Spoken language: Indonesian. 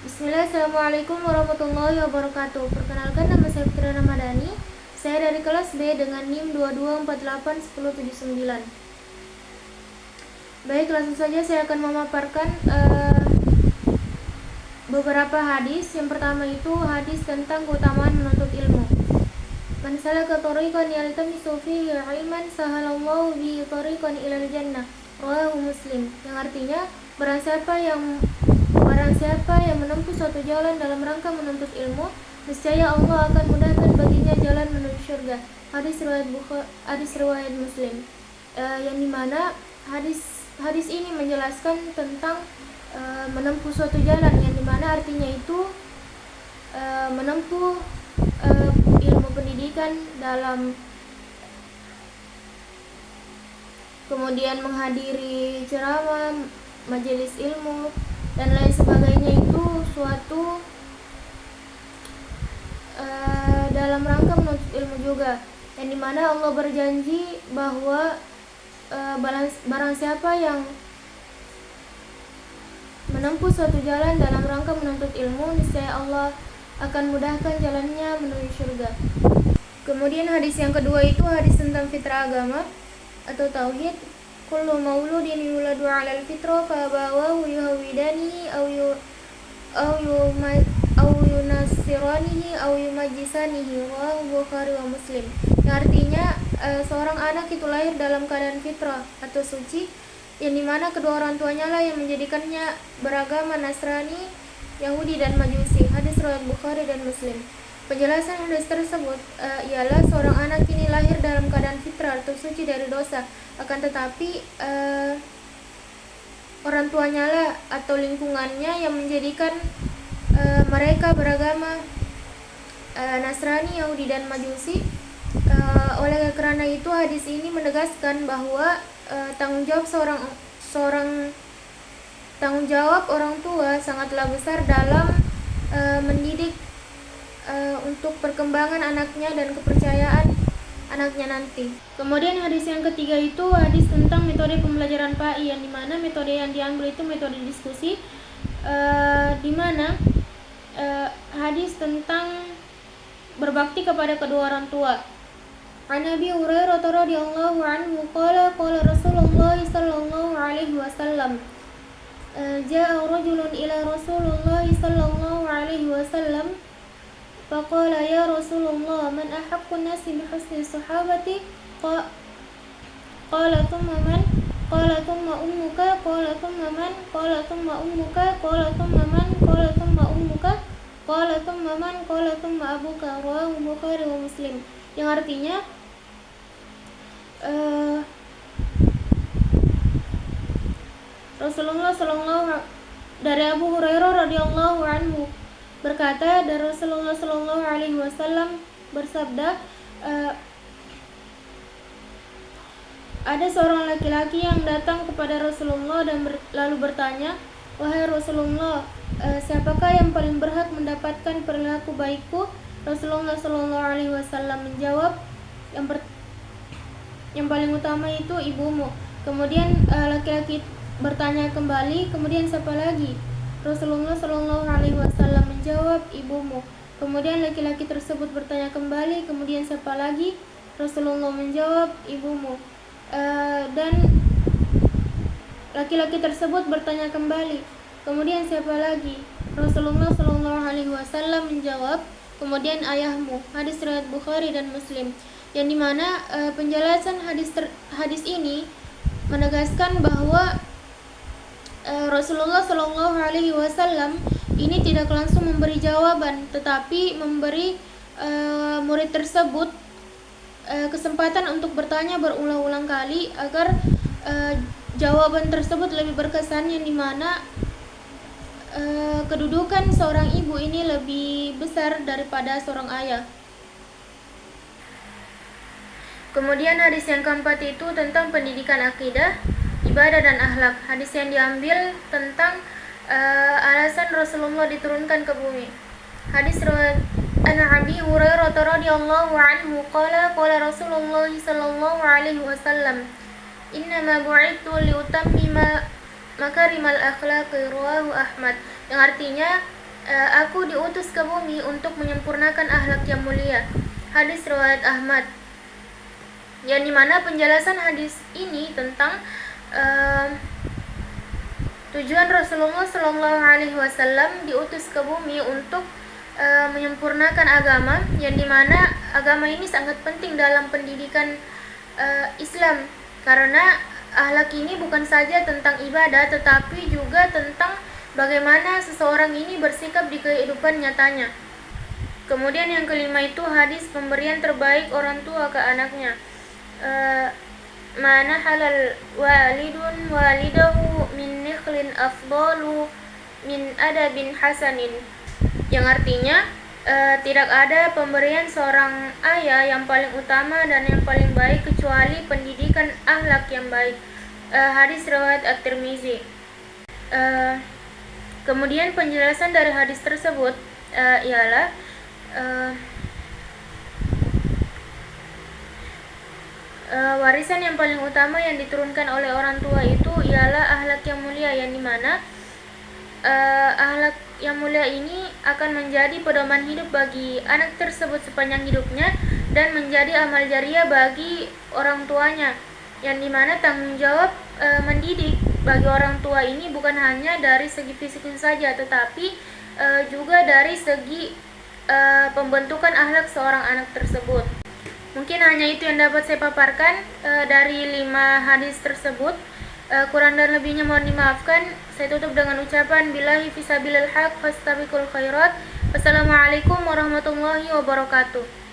Bismillah, Assalamualaikum warahmatullahi wabarakatuh. Perkenalkan, nama saya Fitri Ramadhani. Saya dari kelas B dengan NIM 22481079. Baik, langsung saja saya akan memaparkan beberapa hadis. Yang pertama itu hadis tentang keutamaan menuntut ilmu. Man salaka tariqan yaltamisu fihi ilman sahalallahu bihi tariqan ilal jannah. Rawahu Muslim. Yang artinya barang siapa yang menempuh suatu jalan dalam rangka menuntut ilmu, niscaya Allah akan mudahkan baginya jalan menuju surga. Hadis riwayat Muslim. Yang dimana hadis ini menjelaskan tentang menempuh suatu jalan, yang dimana artinya itu menempuh ilmu pendidikan dalam, kemudian menghadiri ceramah, majelis ilmu dan lain sebagainya, itu suatu dalam rangka menuntut ilmu juga, yang dimana Allah berjanji bahwa barang siapa yang menempuh suatu jalan dalam rangka menuntut ilmu, niscaya Allah akan mudahkan jalannya menuju surga. Kemudian hadis yang kedua itu hadis tentang fitrah agama atau tauhid. Kullu mauludin yuladu 'alal fitrah fa abawahu yuhawidanihi aw yunassiranihi aw yumajjisanihi. Rawahu Bukhari wa Muslim. Yang artinya seorang anak itu lahir dalam keadaan fitrah atau suci, yang dimana kedua orang tuanya lah yang menjadikannya beragama Nasrani, Yahudi dan Majusi. Hadis riwayat Bukhari dan Muslim. Penjelasan hadis tersebut ialah seorang anak ini lahir dalam keadaan fitrah atau suci dari dosa, akan tetapi orang tuanya lah atau lingkungannya yang menjadikan mereka beragama Nasrani, Yahudi dan Majusi. Oleh karena itu hadis ini menegaskan bahwa tanggung jawab orang tua sangatlah besar dalam mendidik untuk perkembangan anaknya dan kepercayaan anaknya nanti. Kemudian hadis yang ketiga itu hadis tentang metode pembelajaran PAI, yang dimana metode yang diambil itu metode diskusi, dimana hadis tentang berbakti kepada kedua orang tua. An Abi Hurairah radhiyallahu anhu qala Rasulullah sallallahu alaihi wasallam ja'a rajulun ila Rasulullah sallallahu alaihi wasallam faqala ya Rasulullah man ahaqqun nasi bihusni sahabati qala thumma man qala thumma ummuka qala thumma man qala thumma ummuka qala thumma man qala thumma ummuka qala thumma man qala thumma abuka. Rawahu Bukhari wa Muslim. Yang artinya Rasulullah dari Abu Hurairah radhiyallahu anhu berkata, dari Rasulullah sallallahu alaihi wasallam bersabda, ada seorang laki-laki yang datang kepada Rasulullah dan lalu bertanya, wahai Rasulullah, siapakah yang paling berhak mendapatkan perilaku baikku? Rasulullah sallallahu alaihi wasallam menjawab, yang paling utama itu ibumu. Kemudian laki-laki bertanya kembali, kemudian siapa lagi? Rasulullah sallallahu alaihi wasallam menjawab, ibumu. Kemudian laki-laki tersebut bertanya kembali, kemudian siapa lagi? Rasulullah menjawab, ibumu. Dan laki-laki tersebut bertanya kembali, kemudian siapa lagi? Rasulullah sallallahu alaihi wasallam menjawab, kemudian ayahmu. Hadis riwayat Bukhari dan Muslim. Yang dimana penjelasan hadis ini menegaskan bahwa Rasulullah Shallallahu Alaihi Wasallam ini tidak langsung memberi jawaban, tetapi memberi murid tersebut kesempatan untuk bertanya berulang-ulang kali agar jawaban tersebut lebih berkesan, yang dimana kedudukan seorang ibu ini lebih besar daripada seorang ayah. Kemudian hadis yang keempat itu tentang pendidikan akidah, ibadah dan akhlak. Hadis yang diambil tentang alasan Rasulullah diturunkan ke bumi. Hadis riwayat An Abi Hurairah radhiyallahu anhu qala Rasulullah sallallahu alaihi wasallam innama bu'ithu liutammima makarimal akhlaq. Rawahu Ahmad. Yang artinya Aku diutus ke bumi untuk menyempurnakan akhlak yang mulia. Hadis riwayat Ahmad. Yang dimana penjelasan hadis ini tentang tujuan Rasulullah Shallallahu Alaihi Wasallam diutus ke bumi untuk menyempurnakan agama, yang dimana agama ini sangat penting dalam pendidikan Islam, karena akhlak ini bukan saja tentang ibadah tetapi juga tentang bagaimana seseorang ini bersikap di kehidupan nyatanya. Kemudian yang kelima itu hadis pemberian terbaik orang tua ke anaknya. Mana halal walidun walidahu min nikhlin afdalu min adabin hasanin. Yang artinya tidak ada pemberian seorang ayah yang paling utama dan yang paling baik kecuali pendidikan akhlak yang baik. Hadis riwayat At-Tirmizi. Kemudian penjelasan dari hadis tersebut ialah warisan yang paling utama yang diturunkan oleh orang tua itu ialah akhlak yang mulia, yang dimana akhlak yang mulia ini akan menjadi pedoman hidup bagi anak tersebut sepanjang hidupnya dan menjadi amal jariah bagi orang tuanya, yang dimana tanggung jawab mendidik bagi orang tua ini bukan hanya dari segi fisiknya saja tetapi juga dari segi pembentukan akhlak seorang anak tersebut. Mungkin hanya itu yang dapat saya paparkan dari 5 hadis tersebut. Kurang dan lebihnya mohon dimaafkan. Saya tutup dengan ucapan billahi fisabilil haq fastabiqul khairat. Wassalamualaikum warahmatullahi wabarakatuh.